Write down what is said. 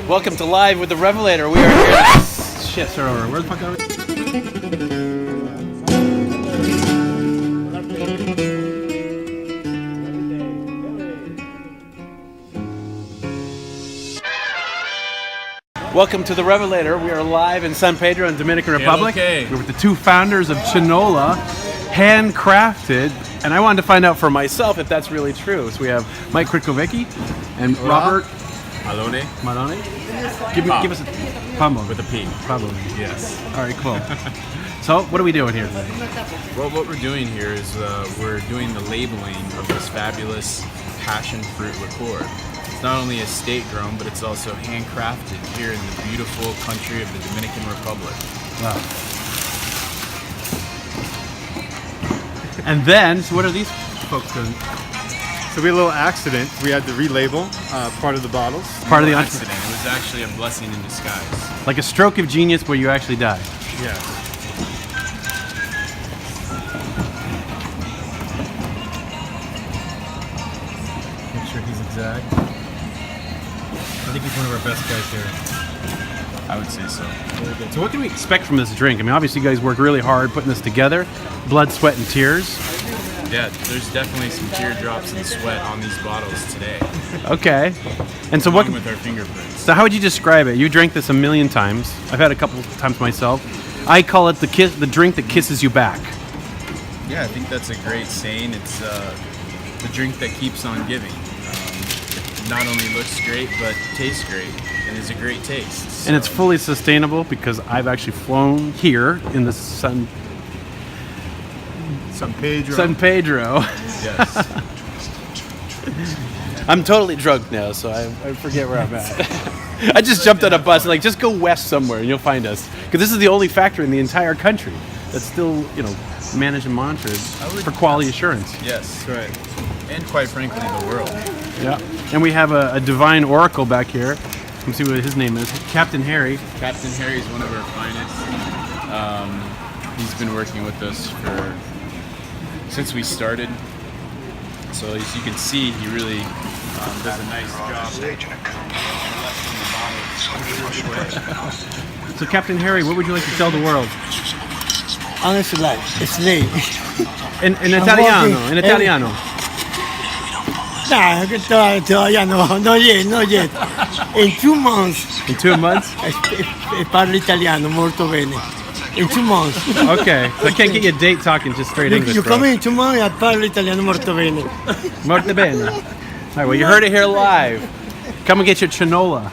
Welcome to Live with the Revelator. We are here. Shit, sir. Where the fuck are we? Welcome to the Revelator. We are live in San Pedro in Dominican Republic. Okay. We're with the two founders of Chinola, handcrafted. And I wanted to find out for myself if that's really true. So we have Mike Krychowecky and Robert Pallone. Give us a Pallone. With a P. Pallone. Yes. All right, cool. So what are we doing here today? Well, what we're doing here is we're doing the labeling of this fabulous passion fruit liqueur. It's not only estate grown, but it's also handcrafted here in the beautiful country of the Dominican Republic. Wow. And then, so what are these folks doing? So we had a little accident. We had to relabel part of the bottles. Part of the accident. It was actually a blessing in disguise. Like a stroke of genius where you actually die. Yeah. Make sure he's exact. I think he's one of our best guys here. I would say so. Very good. So what can we expect from this drink? I mean, obviously you guys work really hard putting this together. Blood, sweat, and tears. Yeah, there's definitely some teardrops and sweat on these bottles today. Okay. And so Along with our fingerprints. So how would you describe it? You drank this a million times. I've had it a couple of times myself. I call it the drink that kisses you back. Yeah, I think that's a great saying. It's the drink that keeps on giving. It not only looks great, but tastes great, and is a great taste. So. And it's fully sustainable because I've actually flown here in the San Pedro. Yes. I'm totally drunk now, so I forget where I'm at. I just jumped on a bus and just go west somewhere and you'll find us. Because this is the only factory in the entire country that's still, managed and monitored for quality assurance. Yes, right. And quite frankly, the world. Yeah. And we have a divine oracle back here. Let's see what his name is. Captain Harry. Captain Harry is one of our finest. He's been working with us since we started. So as you can see, he really does a nice job. So Captain Harry, what would you like to tell the world? Honestly, it's late. In Italiano. Nah, todavía no, not yet. In 2 months, In 2 months? parlo italiano molto bene. In 2 months. Okay. So I can't get you a date talking just straight English, You bro. come in 2 months, I parlo italiano molto bene. Molto bene. All right, well, you heard it here live. Come and get your Chinola.